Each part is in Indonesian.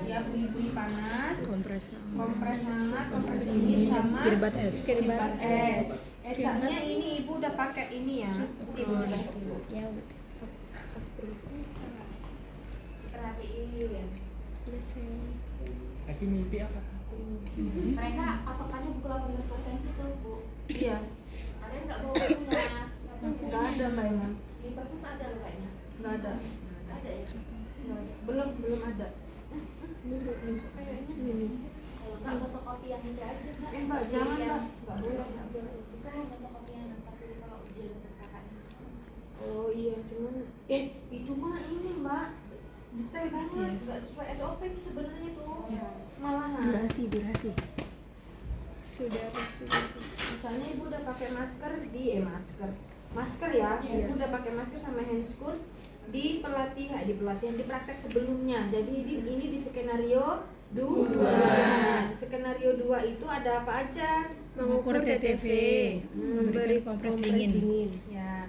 ya, buli-buli panas, kompres hangat, kompres dingin, sama kirbat es. Ecanya ini ibu udah pakai ini ya. Ibu jelasin. Ya. Perhatiin. Tapi mimpi apa? Mereka patokannya buku 18 potensi tuh, Bu. Iya. Kalian nggak bawa bukunya? Nggak ada Mbak Emang. Di perpus ada loh kayaknya. Nggak ada. Nggak ada ya? Belum ada. Kalau nggak fotokopi yang ini aja, Mbak. Mbak jangan Mbak. Nggak boleh. Bukan fotokopi yang tapi kalau ujian tugas kakaknya. Oh iya, cuman itu mah ini Mbak. Detail banget, nggak sesuai SOP itu sebenarnya tuh. Malahan. Durasi. Sudah. Misalnya ibu udah pakai masker masker ya, ibu udah pakai masker sama handscoon di praktek sebelumnya. Jadi ini di skenario 2. Skenario 2 itu ada apa aja? Mengukur TTV, memberi kompres dingin. Ya.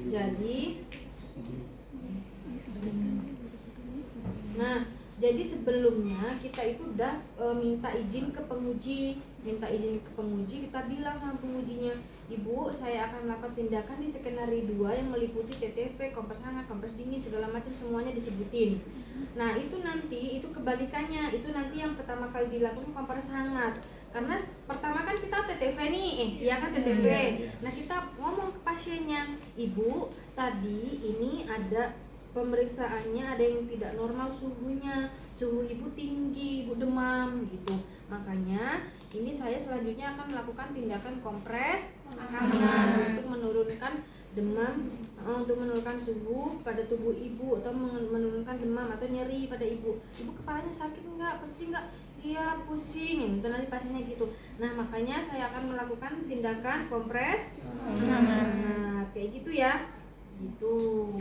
Jadi jadi sebelumnya kita itu udah minta izin ke penguji, kita bilang sama pengujinya, Ibu, saya akan melakukan tindakan di skenario 2 yang meliputi TTV, kompres hangat, kompres dingin, segala macam semuanya disebutin. Nah itu nanti, itu kebalikannya, itu nanti yang pertama kali dilakukan kompres hangat. Karena pertama kan kita TTV nih, ya kan TTV. Nah kita ngomong ke pasiennya, Ibu, tadi ini ada pemeriksaannya ada yang tidak normal suhunya, suhu ibu tinggi, ibu demam gitu. Makanya ini saya selanjutnya akan melakukan tindakan kompres hangat untuk menurunkan demam, untuk menurunkan suhu pada tubuh ibu atau menurunkan demam atau nyeri pada ibu. Ibu kepalanya sakit enggak? Pusing enggak? Iya pusing, itu nanti pasiennya gitu. Nah makanya saya akan melakukan tindakan kompres hangat kayak gitu ya, gitu.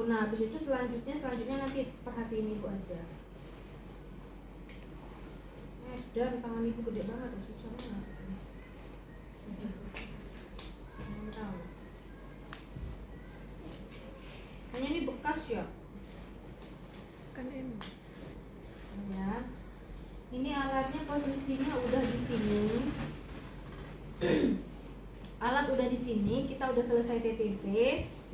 Nah habis itu selanjutnya nanti perhatiin ibu aja. Dan tangan ibu gede banget ya, susah banget. Tahu. Hanya ini bekas ya. Kan enak. Ya. Ini alatnya posisinya udah di sini. Alat udah di sini, kita udah selesai TTV.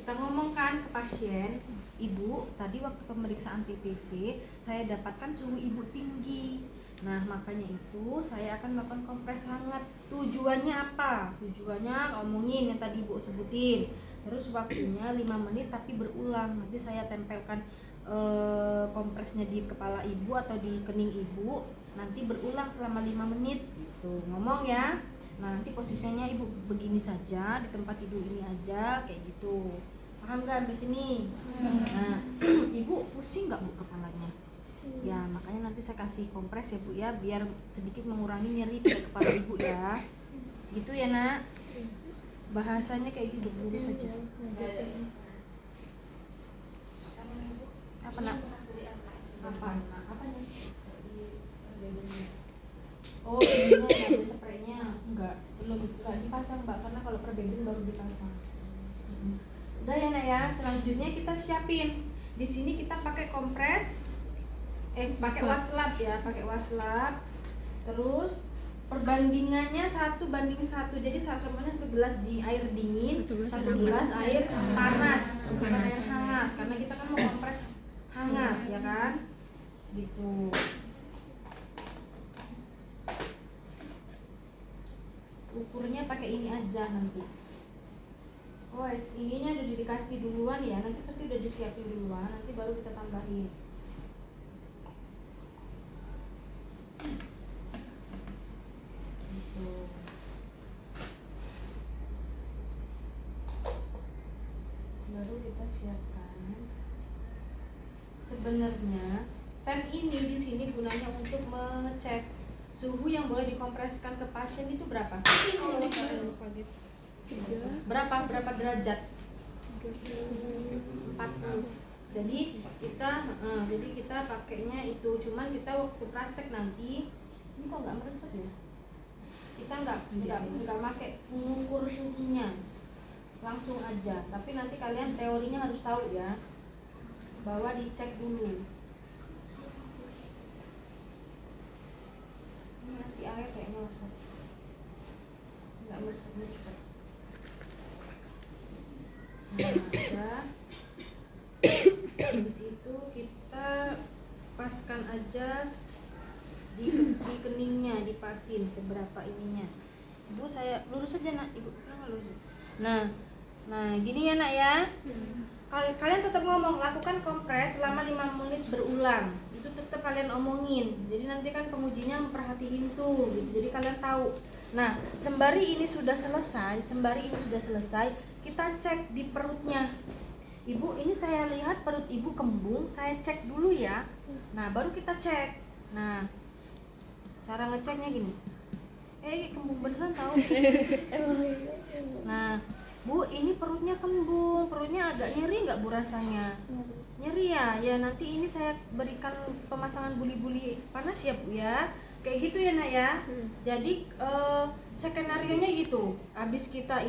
Kita ngomongkan ke pasien, Ibu, tadi waktu pemeriksaan TTV saya dapatkan suhu ibu tinggi. Nah makanya itu saya akan melakukan kompres hangat. Tujuannya apa? Tujuannya ngomongin yang tadi Ibu sebutin. Terus waktunya 5 menit tapi berulang. Nanti saya tempelkan kompresnya di kepala ibu atau di kening ibu. Nanti berulang selama 5 menit gitu. Ngomong ya. Nah nanti posisinya ibu begini saja, di tempat tidur ini aja kayak gitu. Paham gak sampai sini? Nah ibu pusing gak bu kepalanya? Ya makanya nanti saya kasih kompres ya bu ya, biar sedikit mengurangi nyeri pada kepala ibu ya. Gitu ya nak. Bahasanya kayak gitu dulu saja. Apa nak? Apanya? Oh, ini ada spraynya? Enggak dipasang mbak, karena kalau perbedaan baru dipasang. Udah ya nak ya, selanjutnya kita siapin. Di sini kita pakai kompres, pakai waslap ya, pakai waslap. Terus perbandingannya 1:1, jadi semuanya 1 gelas di air dingin, 1 gelas air panas, bukan air hangat, karena kita kan mau kompres hangat ya kan, gitu. Ukurnya pakai ini aja nanti. Oh ininya udah dikasih duluan ya, nanti pasti udah disiapin duluan, nanti baru kita tambahin. Gitu. Baru kita siapkan. Sebenarnya tem ini di sini gunanya untuk mengecek suhu yang boleh dikompreskan ke pasien itu berapa? Berapa derajat? 40. Jadi kita pakainya itu, cuman kita waktu praktek nanti ini kok nggak meresap ya? Kita nggak pakai mengukur suhunya, langsung aja. Tapi nanti kalian teorinya harus tahu ya, bahwa dicek dulu. masuk. Nggak meresap. Nah, udah. Habis itu kita paskan aja di keningnya, dipasin seberapa ininya. Ibu, saya lurus aja nak, ibu kenapa lurus? Nah gini ya nak ya. Kalian tetap ngomong, lakukan kompres selama 5 menit berulang. Itu tetap kalian omongin. Jadi nanti kan pengujinya memperhatiin tuh gitu. Jadi kalian tahu. Nah, sembari ini sudah selesai, kita cek di perutnya. Ibu, ini saya lihat perut ibu kembung, saya cek dulu ya. Nah, baru kita cek. Nah, cara ngeceknya gini. Kembung beneran tahu. Nah, Bu, ini perutnya kembung, perutnya agak nyeri nggak Bu rasanya? Nyeri ya? Ya nanti ini saya berikan pemasangan buli-buli panas ya Bu ya. Kayak gitu ya nak ya. Jadi skenarionya gitu. Habis kita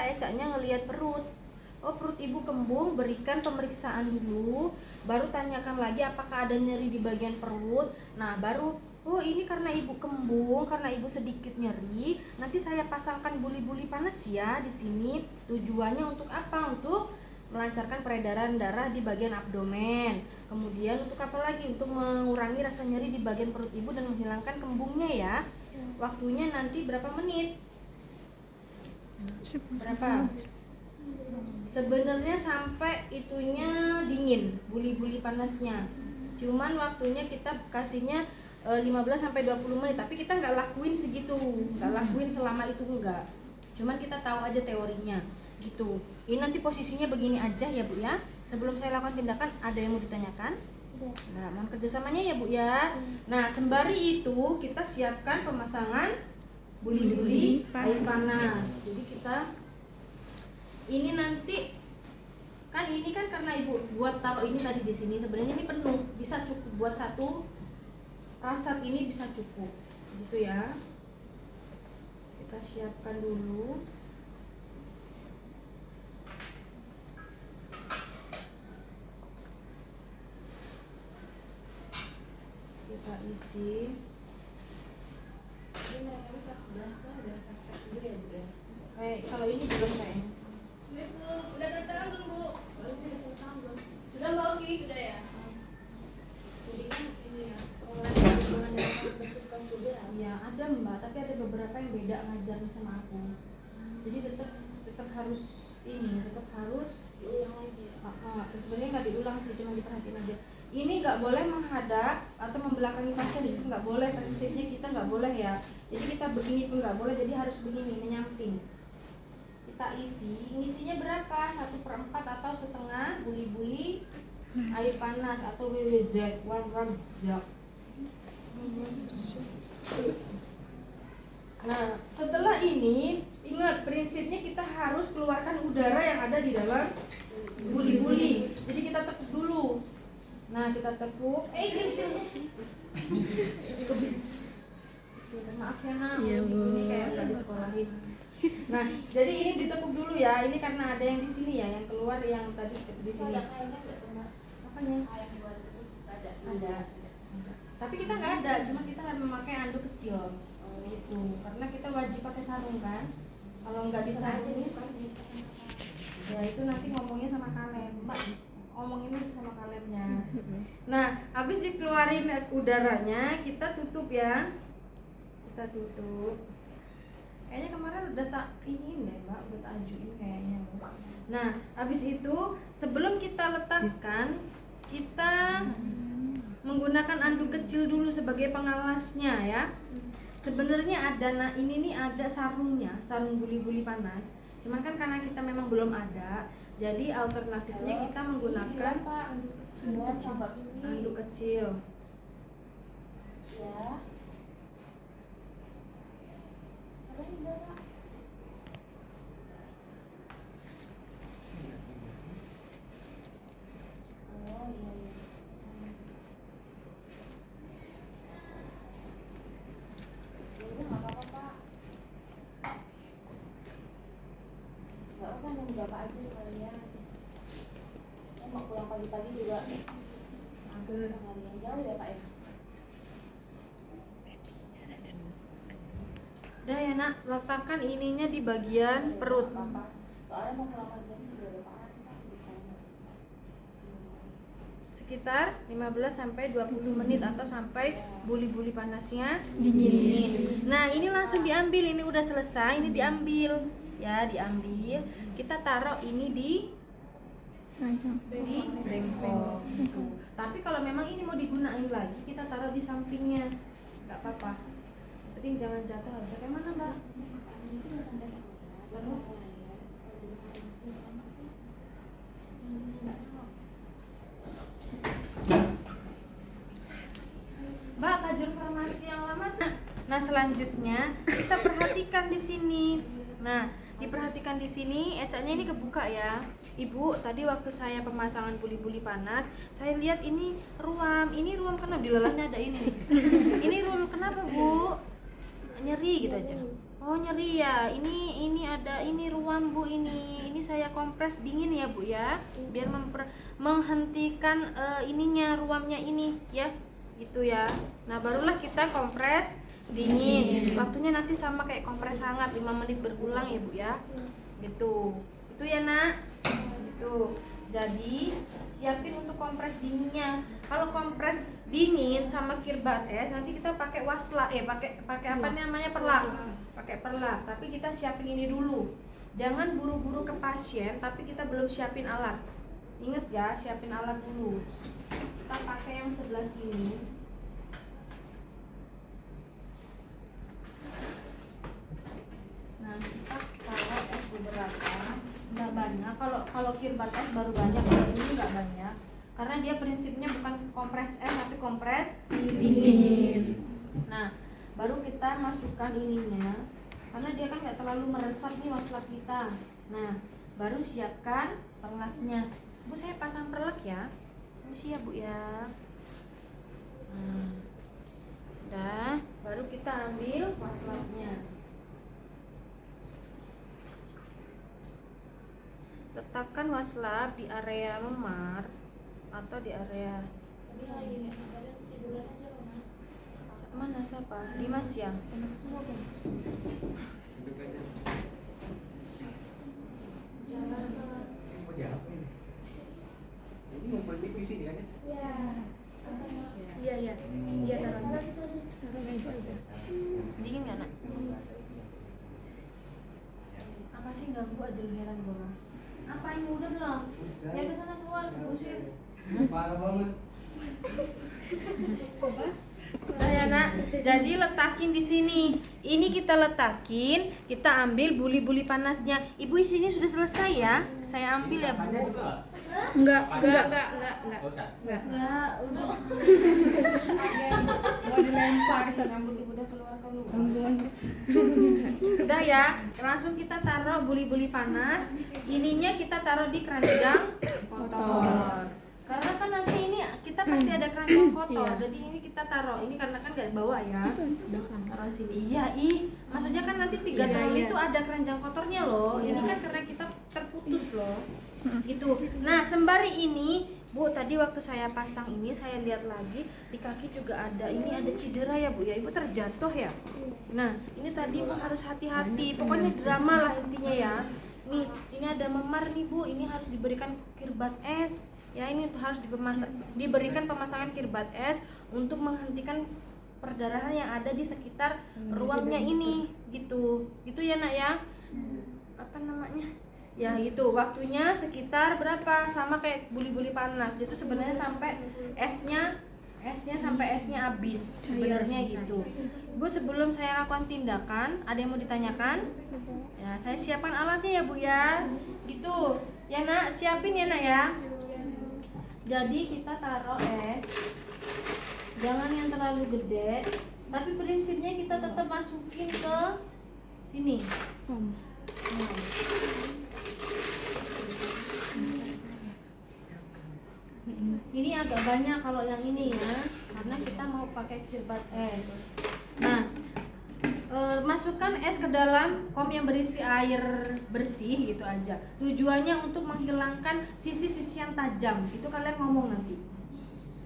ecaknya ngelihat perut. Oh, perut ibu kembung, berikan pemeriksaan dulu, baru tanyakan lagi apakah ada nyeri di bagian perut. Nah, baru oh ini karena ibu kembung, karena ibu sedikit nyeri, nanti saya pasangkan buli-buli panas ya di sini. Tujuannya untuk apa? Untuk melancarkan peredaran darah di bagian abdomen. Kemudian untuk apa lagi? Untuk mengurangi rasa nyeri di bagian perut ibu dan menghilangkan kembungnya ya. Waktunya nanti berapa menit? Berapa? Sebenarnya sampai itunya dingin, buli-buli panasnya. Cuman waktunya kita kasihnya 15-20 menit, tapi kita nggak lakuin segitu, nggak lakuin selama itu enggak. Cuman kita tahu aja teorinya gitu. Ini nanti posisinya begini aja ya Bu ya. Sebelum saya lakukan tindakan, ada yang mau ditanyakan? Nah, mohon kerjasamanya ya Bu ya. Nah, sembari itu kita siapkan pemasangan buli-buli air panas. Jadi kita ini nanti ini kan karena ibu buat taruh ini tadi di sini, sebenarnya ini penuh, bisa cukup buat satu rasat, ini bisa cukup gitu ya. Kita siapkan dulu. Kita isi. Jadi mereka ini kelas 11 kan udah praktek dulu ya Bu ya? Kayak kalau ini belum kayaknya. Udah datang belum Bu? Sudah Mbak Oki? Sudah ya? Jadi kan ini ya, Ya ada Mbak, tapi ada beberapa yang beda ngajarnya sama aku. Jadi tetap harus diulang lagi ya? sebenarnya nggak diulang sih, cuma diperhatiin aja. Ini nggak boleh menghadap atau membelakangi pasien, itu nggak boleh. Prinsipnya kita nggak boleh ya. Jadi kita begini pun nggak boleh, jadi harus begini, menyamping. Kita ngisinya berapa? 1/4 atau setengah buli-buli air panas atau WWZ, one zak. Nah, setelah ini ingat prinsipnya kita harus keluarkan udara yang ada di dalam buli-buli. Jadi kita tekuk dulu. Nah, kita tekuk. Maaf ya nak, ini kayak nggak disekolahin. Nah, jadi ini ditekuk dulu ya. Ini karena ada yang di sini ya, yang keluar yang tadi di sini. Ada kayaknya nggak teman. Apanya? Kayak buat itu ada. Ada. Tapi kita nggak ada, cuma kita harus memakai anduk kecil. Gitu. Karena kita wajib pakai sarung kan. Kalau nggak disarung, ya itu nanti ngomongnya sama Kaleb. Mbak, ngomongin sama Kalebnya. Nah, habis dikeluarin udaranya, kita tutup ya. Kita tutup. Kayaknya kemarin udah tak iniin deh Mbak, udah tak ajuin kayaknya. Nah, habis itu sebelum kita letakkan, kita menggunakan anduk kecil dulu sebagai pengalasnya ya. Sebenarnya ada, ini nih ada sarungnya, sarung buli-buli panas. Cuman kan karena kita memang belum ada, jadi alternatifnya kita menggunakan anduk kecil. Ya. Apa ini Pak? Oh iya. Nggak apa-apa Pak. Nggak apa-apa, nunggu Bapak aja sekalian. Saya mau pulang pagi-pagi juga. Seharian jauh ya Pak ya. nak, letakkan ininya di bagian perut. Soalnya mau pulang pagi tadi juga ada Pak. Sekitar 15 sampai 20 menit atau sampai buli-buli panasnya dingin. Nah, ini langsung diambil, ini udah selesai, ini diambil. Ya, diambil. Kita taruh ini di bengkok. Tapi kalau memang ini mau digunain lagi, kita taruh di sampingnya. Enggak apa-apa. Penting jangan jatuh aja. Kayak mana, Mbak? Ini udah sampai sekolah. Terus? Mbak, kajur farmasi yang lama. Nah, selanjutnya kita perhatikan di sini. Nah, diperhatikan di sini, ecaknya ini kebuka ya. Ibu, tadi waktu saya pemasangan buli-buli panas, saya lihat ini ruam kenapa di lelahnya ada ini. Ini ruam kenapa, Bu? Nyeri gitu aja. Oh, nyeri ya. Ini ada ini ruam, Bu, ini. Ini saya kompres dingin ya, Bu ya. Biar menghentikan ininya ruamnya ini ya. Gitu ya. Nah, barulah kita kompres dingin. Waktunya nanti sama kayak kompres hangat 5 menit berulang ya, Bu ya. Gitu. Itu ya, Nak. Gitu. Jadi, siapin untuk kompres dinginnya. Kalau kompres dingin sama kirbat es, nanti kita pakai wasla, pakai apa namanya, perlak. Pakai perlak. Tapi kita siapin ini dulu. Jangan buru-buru ke pasien tapi kita belum siapin alat. Ingat ya, siapin alat dulu. Kita pakai yang sebelah sini. Nah, kita taruh es beberapa, nggak banyak. Kalau kirbat es baru banyak, kalau ini nggak banyak. Karena dia prinsipnya bukan kompres es tapi kompres dingin. Nah, baru kita masukkan ininya. Karena dia kan nggak terlalu meresap nih waslat kita. Nah, baru siapkan perlaknya. Bu, saya pasang perlak ya. Permisi ya, Bu ya. Udah, baru kita ambil waslatnya. Letakkan waslap di area memar atau di area Tadi lagi nih, badan tiduran aja loh, Mak. mana siapa? Dimas ya? Enak semua kan? Mau diapa ini? Ini ngumpul di sini kan ya? Iya. Iya. Iya, taruh aja. Taruh meja aja. Dingin nggak, Nak? Apa sih ganggu aja, lu heran gua. Apa ini udah belum? Ya udah sana keluar, usir. Parah banget. Udah ya, Nak. Jadi letakin di sini. Ini kita letakin, kita ambil buli-buli panasnya. Ibu, sini sudah selesai ya. Saya ambil ya, Bu. Enggak. Enggak. Enggak, udah. Mau dilempar sana. Rambut Ibu udah keluar. Udah ya, langsung kita taruh buli-buli panas. Ininya kita taruh di keranjang kotor. Karena kan nanti ini kita pasti ada keranjang kotor. Jadi ini kita taruh. Ini karena kan nggak bawa ya. Taruh sini. Iya, maksudnya kan nanti 3 tahun itu ada keranjang kotornya loh. Ini kan karena kita terputus loh. Gitu. Nah, sembari ini, Bu, tadi waktu saya pasang ini saya lihat lagi di kaki juga ada cedera ya, Bu ya. Ibu terjatuh ya. Nah, ini tadi Bu harus hati-hati. Pokoknya drama lah intinya ya. Nih, ini ada memar nih, Bu. Ini harus diberikan kirbat es. Ya, ini harus diberikan pemasangan kirbat es untuk menghentikan perdarahan yang ada di sekitar ruamnya ini gitu. Gitu ya, Nak ya. Apa namanya? Ya itu waktunya sekitar berapa, sama kayak buli-buli panas. Itu sebenarnya sampai esnya sampai esnya habis sebenarnya gitu. Bu, sebelum saya lakukan tindakan, ada yang mau ditanyakan? Ya, saya siapkan alatnya ya, Bu ya. Gitu. Ya, Nak, siapin ya, Nak ya. Jadi kita taruh es. Jangan yang terlalu gede, tapi prinsipnya kita tetap masukin ke sini. Ini agak banyak kalau yang ini ya, karena kita mau pakai kirbat es. Nah, masukkan es ke dalam kom yang berisi air bersih gitu aja. Tujuannya untuk menghilangkan sisi-sisi yang tajam. Itu kalian ngomong nanti.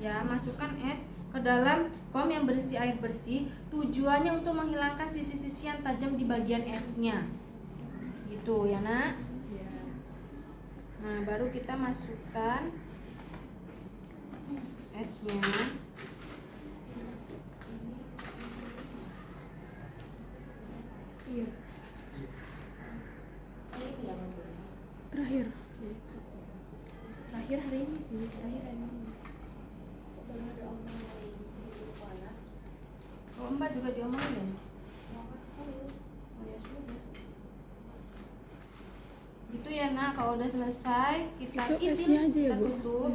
ya, masukkan es ke dalam kom yang berisi air bersih, tujuannya untuk menghilangkan sisi-sisi yang tajam di bagian esnya. Gitu ya, Nak. Nah, baru kita masukkan esnya. Iya. Ini yang Terakhir. Terakhir hari ini sih, terakhir hari ini. sebelum ada omongan lagi di sini dulu panas. Oh, Mbak juga diomongin ya? Panas sekali. Oh ya sudah. Gitu ya, Nak. Kalau udah selesai, kita Itu esnya aja ya, kita Bu? tutup.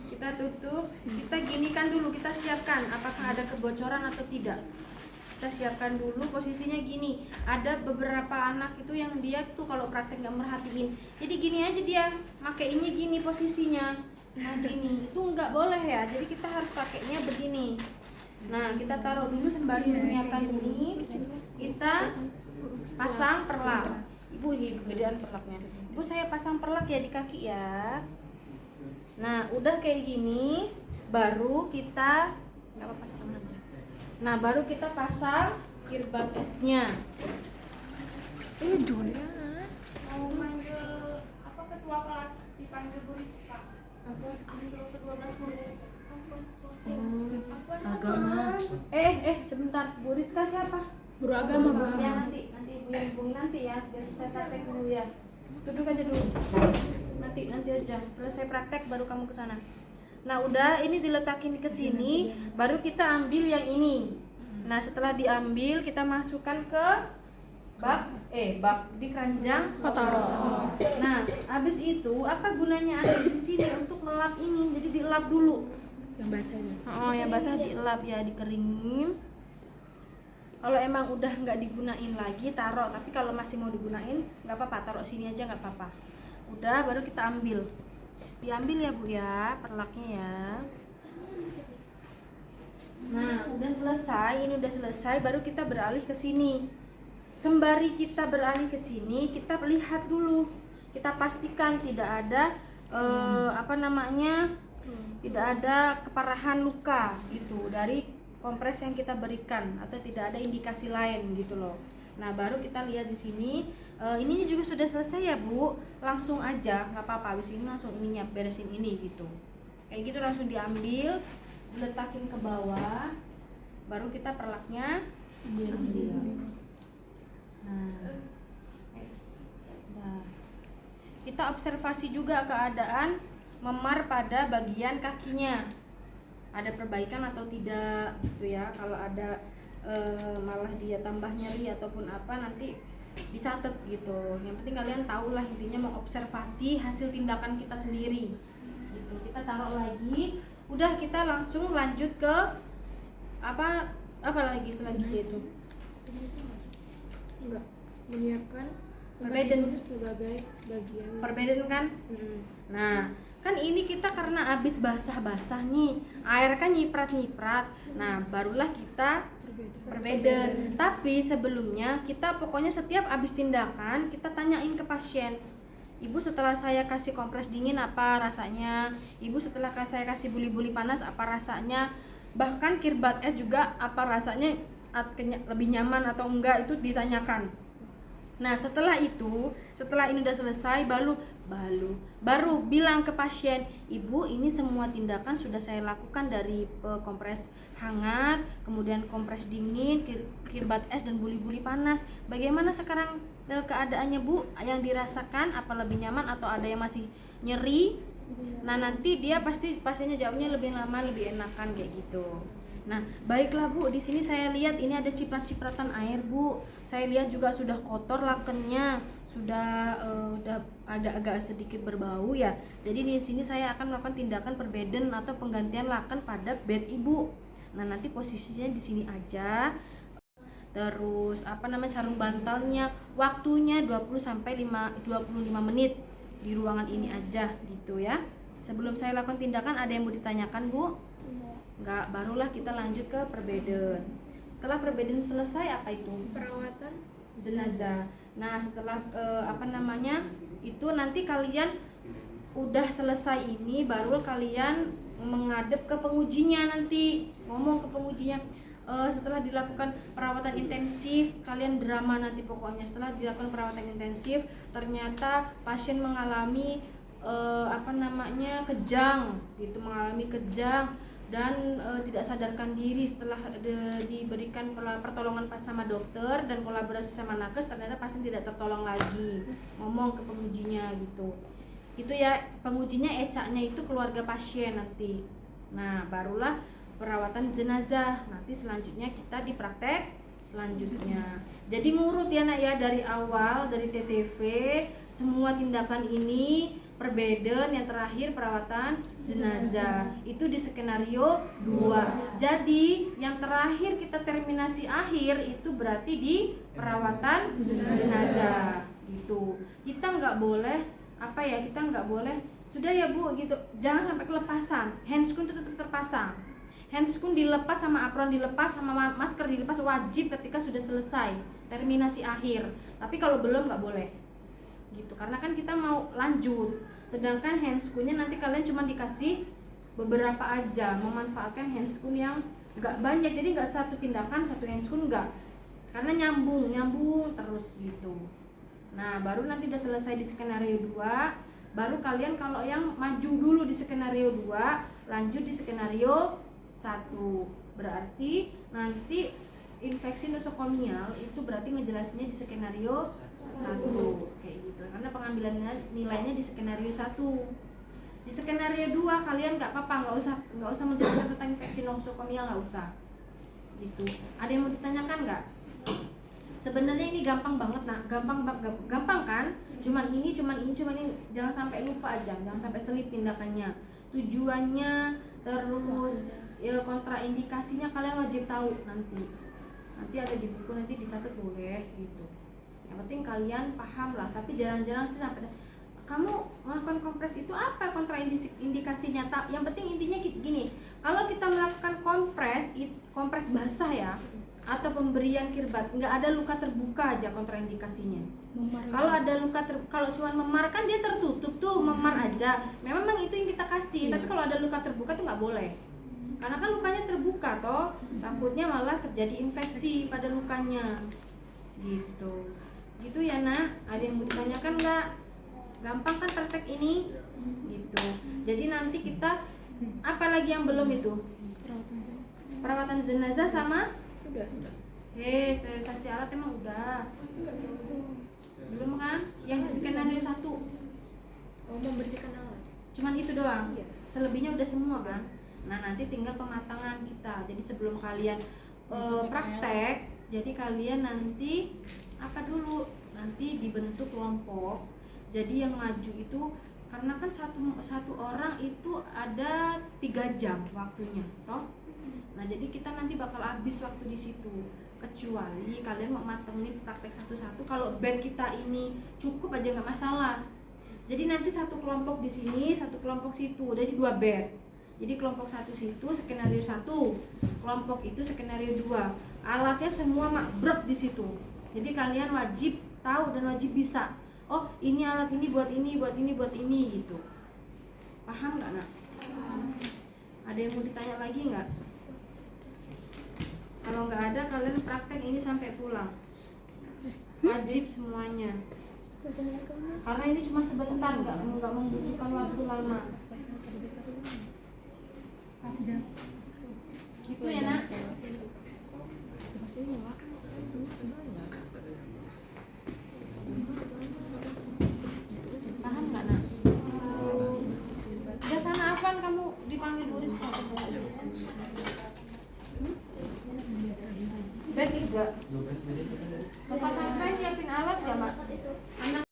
Kita tutup, kita ginikan dulu, kita siapkan apakah ada kebocoran atau tidak. Kita siapkan dulu posisinya gini. Ada beberapa anak itu yang dia tuh kalau praktek nggak merhatiin. Jadi gini aja dia, makainya gini posisinya. Nah gini, itu nggak boleh ya. Jadi kita harus pakainya begini. Nah kita taruh dulu sembari menyiapkan ini. Kita pasang perlak. Ibu, kegedean perlaknya. Ibu, saya pasang perlak ya di kaki ya. Nah, udah kayak gini, baru kita nggak apa-apa pasang aja. Nah, baru kita pasang kirbat esnya. Julia. Mau manggil apa ketua kelas dipanggil Bu Rizka. Apa disuruh kedua kelas dulu. Agama. Sebentar, Bu Rizka siapa? Guru agama, Bu. Ya nanti ibu yang hubungin nanti ya, biar selesai praktek dulu ya. Duduk aja dulu. Nanti aja selesai praktek baru kamu ke sana. Nah udah, ini diletakin ke sini, baru kita ambil yang ini. Nah setelah diambil kita masukkan ke bak di keranjang kotor. Nah habis itu apa gunanya ada di sini untuk melap ini? Jadi dielap dulu. Yang basah ini. Oh yang basah dielap ya, dikeringin. Kalau emang udah nggak digunain lagi taruh, tapi kalau masih mau digunain nggak apa-apa, taruh sini aja nggak apa-apa. Udah baru kita ambil, diambil ya Bu ya perlaknya ya. Nah udah selesai, ini udah selesai, baru kita beralih ke sini. Sembari kita beralih ke sini, kita lihat dulu, kita pastikan tidak ada tidak ada keparahan luka gitu dari kompres yang kita berikan, atau tidak ada indikasi lain gitu loh. Nah baru kita lihat di sini, ini juga sudah selesai ya Bu, langsung aja nggak apa-apa, habis ini langsung ininya beresin ini gitu, kayak gitu langsung diambil, diletakin ke bawah, baru kita perlaknya ambil. Nah, kita observasi juga keadaan memar pada bagian kakinya, ada perbaikan atau tidak gitu ya. Kalau ada malah dia tambah nyeri ataupun apa, nanti dicatat gitu. Yang penting kalian tahu lah, intinya mengobservasi hasil tindakan kita sendiri gitu. Kita taruh lagi, udah kita langsung lanjut ke apa lagi selanjutnya itu Enggak. Menyiapkan perbedaan sebagai bagian. perbedaan kan. Nah kan ini kita karena habis basah-basah nih, air kan nyiprat-nyiprat. Nah barulah kita perbedaan. Tapi sebelumnya kita pokoknya setiap habis tindakan kita tanyain ke pasien, Ibu setelah saya kasih kompres dingin apa rasanya, Ibu setelah saya kasih buli-buli panas apa rasanya, bahkan kirbat es juga apa rasanya, lebih nyaman atau enggak, itu ditanyakan. Nah setelah ini udah selesai, baru bilang ke pasien, Ibu ini semua tindakan sudah saya lakukan, dari kompres hangat, kemudian kompres dingin, kirbat es dan buli-buli panas. Bagaimana sekarang keadaannya Bu? Yang dirasakan apa lebih nyaman atau ada yang masih nyeri? Nah nanti dia pasti pasiennya jawabnya lebih lama lebih enakan kayak gitu. Nah, baiklah Bu, di sini saya lihat ini ada ciprat-cipratan air Bu. Saya lihat juga sudah kotor lakennya, sudah ada agak sedikit berbau ya. Jadi di sini saya akan melakukan tindakan perbedaan atau penggantian laken pada bed Ibu. Nah, nanti posisinya di sini aja. Terus sarung bantalnya waktunya 20 sampai 25 menit di ruangan ini aja gitu ya. Sebelum saya lakukan tindakan ada yang mau ditanyakan Bu? Enggak, barulah kita lanjut ke perbedaan. Setelah perbedaan selesai apa itu? Perawatan Jenazah. Nah, setelah itu nanti kalian udah selesai ini baru kalian menghadap ke pengujinya, nanti ngomong ke pengujinya. Setelah dilakukan perawatan intensif, kalian drama nanti pokoknya. Setelah dilakukan perawatan intensif, ternyata pasien mengalami kejang gitu, mengalami kejang dan tidak sadarkan diri. Setelah diberikan pertolongan sama dokter dan kolaborasi sama nakes, ternyata pasien tidak tertolong lagi. Ngomong ke pengujinya gitu. Itu ya, pengujinya ecaknya itu keluarga pasien nanti. Nah, barulah perawatan jenazah. Nanti selanjutnya kita di praktek selanjutnya. Jadi ngurut ya nak ya, dari awal, dari TTV, semua tindakan ini perbedaan, yang terakhir perawatan jenazah. Itu di skenario 2. Jadi yang terakhir kita terminasi akhir itu berarti di perawatan jenazah gitu. Kita nggak boleh kita nggak boleh sudah ya Bu gitu, jangan sampai kelepasan. Handscoon itu tetap terpasang. Handscoon dilepas sama apron dilepas sama masker dilepas, wajib ketika sudah selesai terminasi akhir. Tapi kalau belum nggak boleh gitu, karena kan kita mau lanjut. Sedangkan handscoonnya nanti kalian cuma dikasih beberapa aja, memanfaatkan handscoon yang nggak banyak. Jadi nggak satu tindakan satu handscoon, nggak, karena nyambung terus gitu. Nah baru nanti udah selesai di skenario 2, baru kalian kalau yang maju dulu di skenario 2 lanjut di skenario 1. Berarti nanti infeksi nosokomial itu berarti ngejelasinnya di skenario 1 kayak gitu, karena pengambilan nilainya di skenario 1. Di skenario 2 kalian nggak apa-apa, nggak usah menjelaskan tentang infeksi nosokomial, nggak usah gitu. Ada yang mau ditanyakan nggak? Sebenarnya ini gampang banget nak, gampang kan? Cuman ini, jangan sampai lupa aja, jangan sampai selip tindakannya, tujuannya, terus ya kontraindikasinya kalian wajib tahu. Nanti ada di buku, nanti dicatat boleh gitu. Yang penting kalian paham lah, tapi jarang-jarang sih sampai kamu melakukan kompres itu apa kontraindikasinya. Yang penting intinya gini, kalau kita melakukan kompres basah ya, atau pemberian kirbat, nggak ada luka terbuka aja kontraindikasinya. Kalau ada kalau cuma memar kan dia tertutup tuh, memar aja, memang itu yang kita kasih. Tapi kalau ada luka terbuka tuh nggak boleh, karena kan lukanya terbuka toh, takutnya malah terjadi infeksi pada lukanya gitu ya nak. Ada yang mau ditanyakan nggak? Gampang kan praktek ini gitu. Jadi nanti kita apa lagi yang belum itu? Perawatan jenazah sama Udah. sterilisasi alat emang udah. Belum kan? Yang di skenario 1. Membersihkan alat. Cuman itu doang. Iya. Selebihnya udah semua kan? Nah, nanti tinggal pematangan kita. Jadi sebelum kalian praktek, jadi kalian nanti apa dulu? Nanti dibentuk kelompok. Jadi yang maju itu, karena kan satu orang itu ada 3 jam waktunya, toh? Nah jadi kita nanti bakal habis waktu di situ, kecuali kalian mau matengin praktek satu-satu. Kalau bed kita ini cukup aja nggak masalah. Jadi nanti satu kelompok di sini, satu kelompok situ, jadi 2 bed. Jadi kelompok 1 situ skenario 1, kelompok itu skenario 2. Alatnya semua makbrek di situ. Jadi kalian wajib tahu dan wajib bisa. Oh ini alat ini buat ini, buat ini, buat ini gitu. Paham nggak nak? Ada yang mau ditanya lagi nggak? Kalau nggak ada, kalian praktek ini sampai pulang. Wajib semuanya. Karena ini cuma sebentar, nggak membutuhkan waktu lama. Gitu ya nak? Paham nggak nak? Udah sana Afan, kamu dipanggil Boris. Bed juga. Tempat sampai nyiapin alat ya mak?